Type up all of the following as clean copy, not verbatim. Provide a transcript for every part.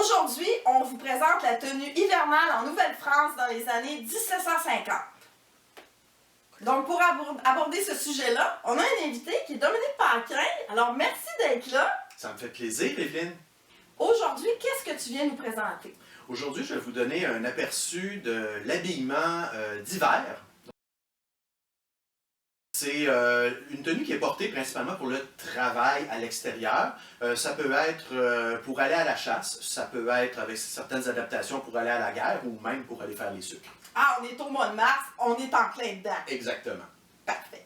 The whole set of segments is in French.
Aujourd'hui, on vous présente la tenue hivernale en Nouvelle-France dans les années 1750. Donc, pour aborder ce sujet-là, on a un invité qui est Dominique Paquin. Alors, merci d'être là. Ça me fait plaisir, Evelyne. Aujourd'hui, qu'est-ce que tu viens nous présenter? Aujourd'hui, je vais vous donner un aperçu de l'habillement d'hiver. C'est une tenue qui est portée principalement pour le travail à l'extérieur. Ça peut être pour aller à la chasse, ça peut être avec certaines adaptations pour aller à la guerre ou même pour aller faire les sucres. Ah, on est au mois de mars, on est en plein dedans. Exactement. Parfait.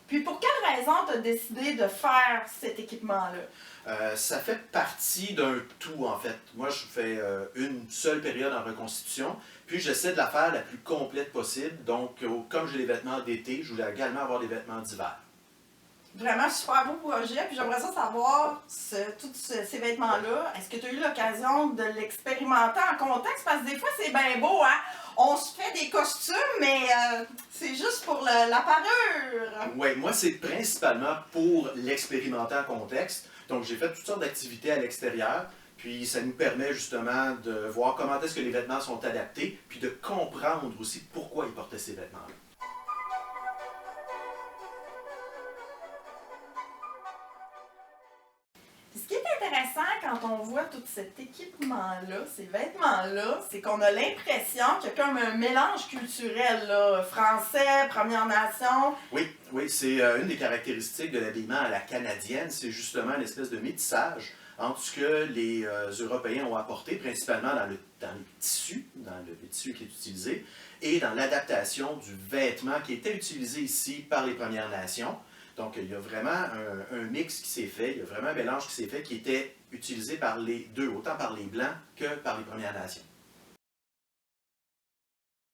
Puis pour quelle raison tu as décidé de faire cet équipement-là? Ça fait partie d'un tout, en fait. Moi, je fais une seule période en reconstitution, puis j'essaie de la faire la plus complète possible. Donc, comme j'ai les vêtements d'été, je voulais également avoir des vêtements d'hiver. Vraiment super beau projet, puis j'aimerais ça savoir, tous ces vêtements-là, est-ce que tu as eu l'occasion de l'expérimenter en contexte? Parce que des fois, c'est bien beau, hein? On se fait des costumes, mais c'est juste pour la parure. Oui, moi, c'est principalement pour l'expérimenter en contexte. Donc, j'ai fait toutes sortes d'activités à l'extérieur, puis ça nous permet justement de voir comment est-ce que les vêtements sont adaptés, puis de comprendre aussi pourquoi ils portaient ces vêtements-là. Ce qui est intéressant quand on voit tout cet équipement-là, ces vêtements-là, c'est qu'on a l'impression qu'il y a comme un mélange culturel, là, français, Première Nation. Oui, c'est une des caractéristiques de l'habillement à la canadienne, c'est justement une espèce de métissage entre ce que les Européens ont apporté, principalement dans le tissu qui est utilisé, et dans l'adaptation du vêtement qui était utilisé ici par les Premières Nations. Donc, il y a vraiment un mix qui s'est fait, il y a vraiment un mélange qui s'est fait qui était utilisé par les deux, autant par les Blancs que par les Premières Nations.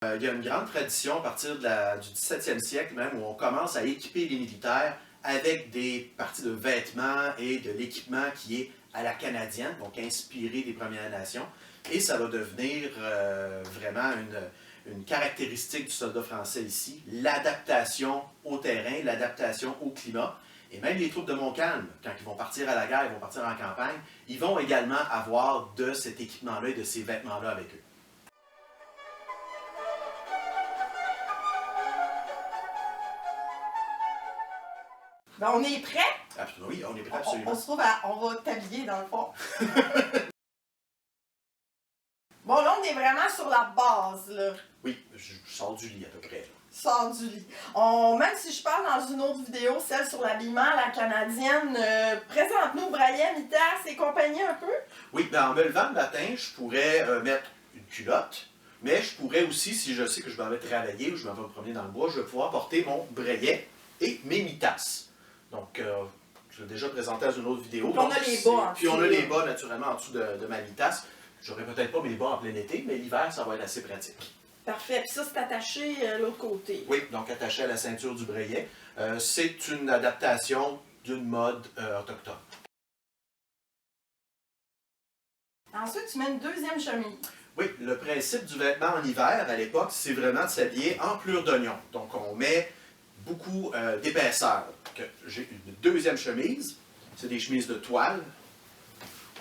Il y a une grande tradition à partir du 17e siècle même où on commence à équiper les militaires avec des parties de vêtements et de l'équipement qui est à la canadienne, donc inspiré des Premières Nations. Et ça va devenir vraiment une caractéristique du soldat français ici, l'adaptation au terrain, l'adaptation au climat. Et même les troupes de Montcalm, quand ils vont partir à la guerre, ils vont partir en campagne, ils vont également avoir de cet équipement-là et de ces vêtements-là avec eux. Ben, on est prêt? Absolument, oui, on est prêt, absolument. On se trouve on va t'habiller dans le fond. Bon, là, on est vraiment sur la base, là. Oui, je sors du lit à peu près. Là. Sors du lit. Même si je parle dans une autre vidéo, celle sur l'habillement, la canadienne, présente-nous Brayem, Mitas et compagnie un peu. Oui, ben en me levant le matin, je pourrais mettre une culotte, mais je pourrais aussi, si je sais que je m'en vais travailler ou je m'en vais me promener dans le bois, je vais pouvoir porter mon brayet et mes mitas. Donc, je l'ai déjà présenté dans une autre vidéo. Puis on a les bas en dessous. Puis on a les bas naturellement en dessous de ma mitas. J'aurais peut-être pas mes bas en plein été, mais l'hiver, ça va être assez pratique. Parfait. Puis ça, c'est attaché l'autre côté. Oui, donc attaché à la ceinture du brayet. C'est une adaptation d'une mode autochtone. Ensuite, tu mets une deuxième chemise. Oui, le principe du vêtement en hiver, à l'époque, c'est vraiment de s'habiller en pelure d'oignon. Donc, on met beaucoup d'épaisseur. J'ai une deuxième chemise, c'est des chemises de toile.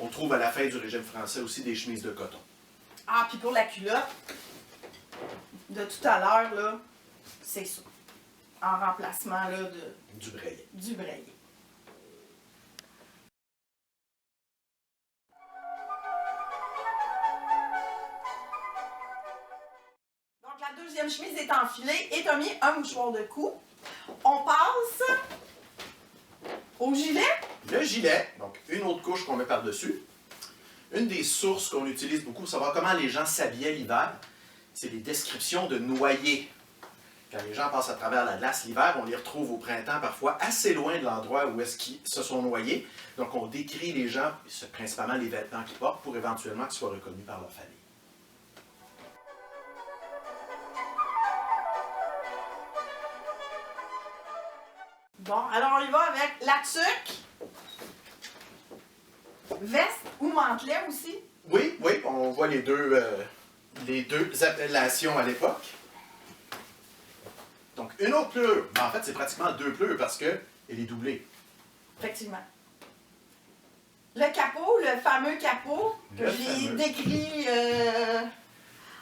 On trouve à la fin du régime français aussi des chemises de coton. Ah, puis pour la culotte, de tout à l'heure, là, c'est ça. En remplacement, là, Du brayet. Du brayet. Donc, la deuxième chemise est enfilée et tu as mis un mouchoir de cou. On passe au gilet. Le gilet, donc une autre couche qu'on met par-dessus. Une des sources qu'on utilise beaucoup pour savoir comment les gens s'habillaient l'hiver, c'est les descriptions de noyés. Quand les gens passent à travers la glace l'hiver, on les retrouve au printemps parfois assez loin de l'endroit où est-ce qu'ils se sont noyés. Donc on décrit les gens, principalement les vêtements qu'ils portent, pour éventuellement qu'ils soient reconnus par leur famille. Bon, alors on y va avec la tuque, veste ou mantelet aussi. Oui, on voit les deux appellations à l'époque. Donc, une autre pleure. Mais en fait, c'est pratiquement deux pleurs parce qu'elle est doublée. Effectivement. Le capot, le fameux capot, que Le j'ai fameux. décrit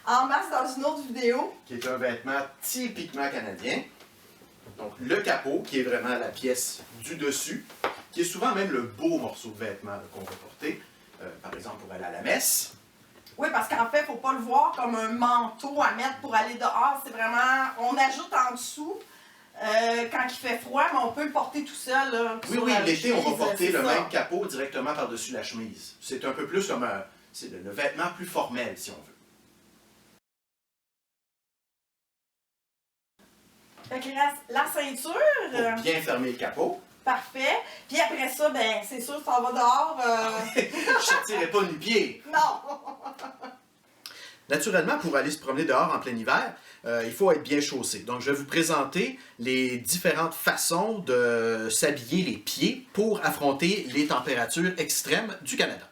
en masse dans une autre vidéo. Qui est un vêtement typiquement canadien. Donc, le capot, qui est vraiment la pièce du dessus, qui est souvent même le beau morceau de vêtement là, qu'on va porter, par exemple pour aller à la messe. Oui, parce qu'en fait, il ne faut pas le voir comme un manteau à mettre pour aller dehors. C'est vraiment, on ajoute en dessous quand il fait froid, mais on peut le porter tout seul. Là, Oui, sur oui, la l'été, on va chemise, porter c'est le ça. même capot directement par-dessus la chemise. C'est un peu plus comme c'est le vêtement plus formel, si on veut. Fait qu'il reste la ceinture. Pour bien fermer le capot. Parfait. Puis après ça, ben c'est sûr, ça va dehors. Je ne sortirai pas nu-pied. Non! Naturellement, pour aller se promener dehors en plein hiver, il faut être bien chaussé. Donc, je vais vous présenter les différentes façons de s'habiller les pieds pour affronter les températures extrêmes du Canada.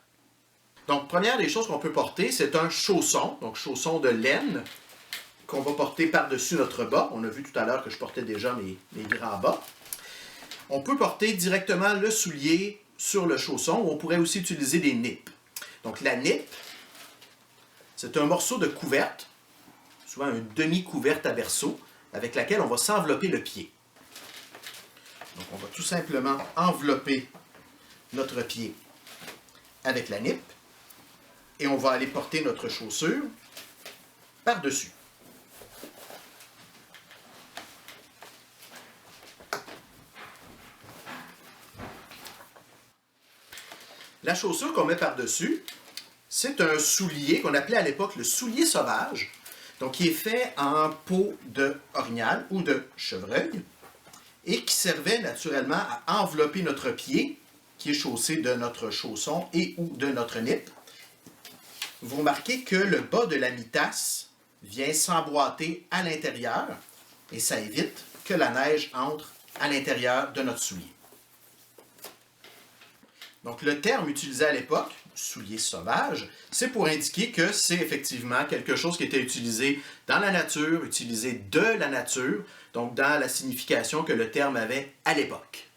Donc, première des choses qu'on peut porter, c'est un chausson, donc chausson de laine, qu'on va porter par-dessus notre bas. On a vu tout à l'heure que je portais déjà mes grands bas. On peut porter directement le soulier sur le chausson, ou on pourrait aussi utiliser des nippes. Donc, la nippe, c'est un morceau de couverte, souvent une demi-couverte à berceau, avec laquelle on va s'envelopper le pied. Donc, on va tout simplement envelopper notre pied avec la nippe, et on va aller porter notre chaussure par-dessus. La chaussure qu'on met par-dessus, c'est un soulier qu'on appelait à l'époque le soulier sauvage, donc qui est fait en peau de orignal ou de chevreuil et qui servait naturellement à envelopper notre pied, qui est chaussé de notre chausson et ou de notre nippe. Vous remarquez que le bas de la mitasse vient s'emboîter à l'intérieur et ça évite que la neige entre à l'intérieur de notre soulier. Donc, le terme utilisé à l'époque, soulier sauvage, c'est pour indiquer que c'est effectivement quelque chose qui était utilisé dans la nature, utilisé de la nature, donc dans la signification que le terme avait à l'époque.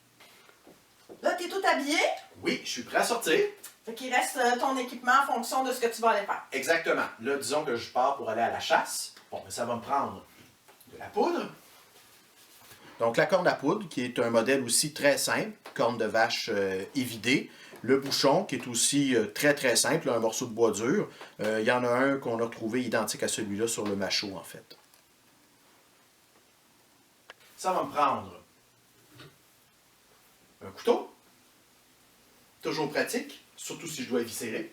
Là, tu es tout habillé. Oui, je suis prêt à sortir. Fait qu'il reste ton équipement en fonction de ce que tu vas aller faire. Exactement. Là, disons que je pars pour aller à la chasse. Bon, ben, ça va me prendre de la poudre. Donc, la corne à poudre, qui est un modèle aussi très simple, corne de vache évidée. Le bouchon, qui est aussi très très simple, un morceau de bois dur. Il y en a un qu'on a trouvé identique à celui-là sur le machaut, en fait. Ça va me prendre un couteau. Toujours pratique, surtout si je dois éviscérer.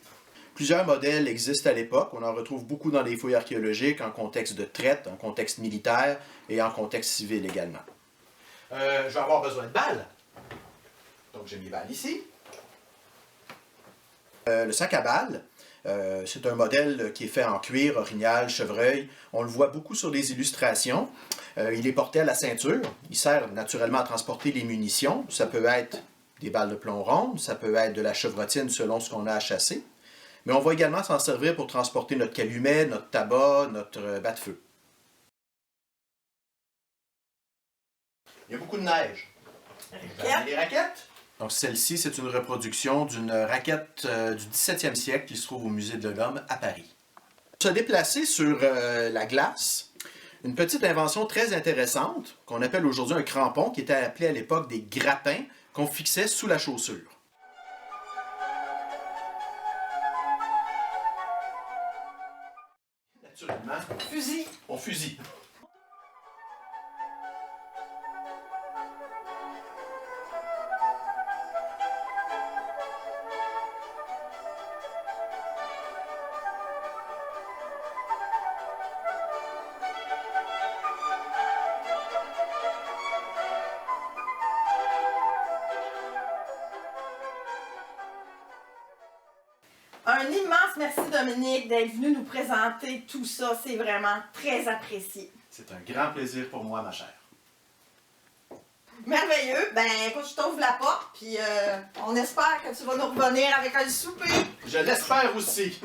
Plusieurs modèles existent à l'époque. On en retrouve beaucoup dans les fouilles archéologiques, en contexte de traite, en contexte militaire et en contexte civil également. Je vais avoir besoin de balles. Donc, j'ai mes balles ici. Le sac à balles, c'est un modèle qui est fait en cuir, orignal, chevreuil. On le voit beaucoup sur des illustrations. Il est porté à la ceinture. Il sert naturellement à transporter les munitions. Ça peut être des balles de plomb rondes, ça peut être de la chevrotine selon ce qu'on a à chasser. Mais on va également s'en servir pour transporter notre calumet, notre tabac, notre bas-de-feu. Il y a beaucoup de neige. Raquette. Les raquettes. Donc celle-ci, c'est une reproduction d'une raquette du 17e siècle qui se trouve au Musée de l'Homme à Paris. Pour se déplacer sur la glace, une petite invention très intéressante qu'on appelle aujourd'hui un crampon, qui était appelé à l'époque des grappins qu'on fixait sous la chaussure. Naturellement, Fusil. on fusille. Un immense merci Dominique d'être venu nous présenter tout ça. C'est vraiment très apprécié. C'est un grand plaisir pour moi, ma chère. Merveilleux. Ben écoute, je t'ouvre la porte, puis on espère que tu vas nous revenir avec un souper. Je l'espère aussi.